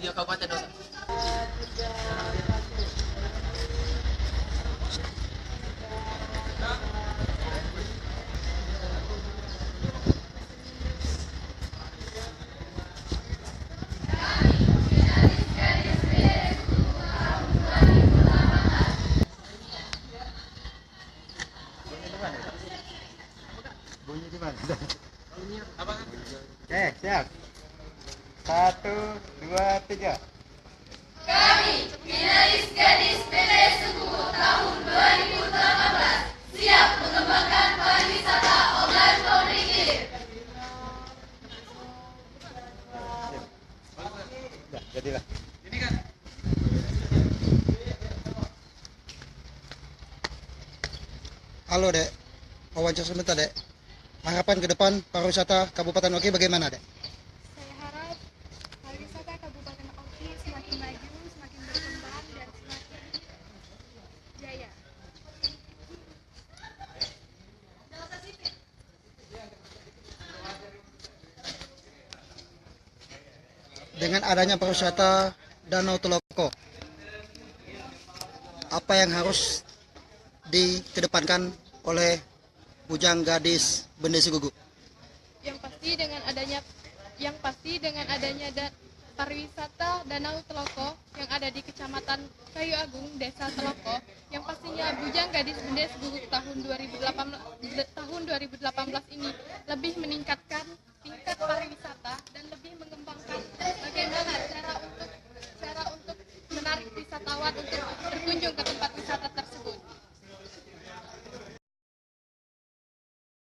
Iya Kabupaten Dosa. Bunyi di mana? Apa? Siap. 1, 2, 3. Kami, Finalis Gadis PT Suku tahun 2018, siap mengembangkan pariwisata online komunitif. Jadilah. Ini kan Halo Dek, wawancara sebentar Dek. Harapan ke depan pariwisata Kabupaten Oki bagaimana Dek? Saya harap pariwisata Kabupaten Oki semakin maju, semakin berkembang, dan semakin jaya. Dengan adanya pariwisata Danau Teloko, apa yang harus dikedepankan oleh Bujang Gadis Bendesi Gugu? Yang pasti dengan adanya pariwisata Danau Teloko yang ada di Kecamatan Kayu Agung, Desa Teloko, yang pastinya Bujang Gadis Bendesi Gugu tahun 2018 ini lebih meningkatkan tingkat pariwisata dan lebih mengembangkan bagaimana cara untuk menarik wisatawan untuk berkunjung ke tempat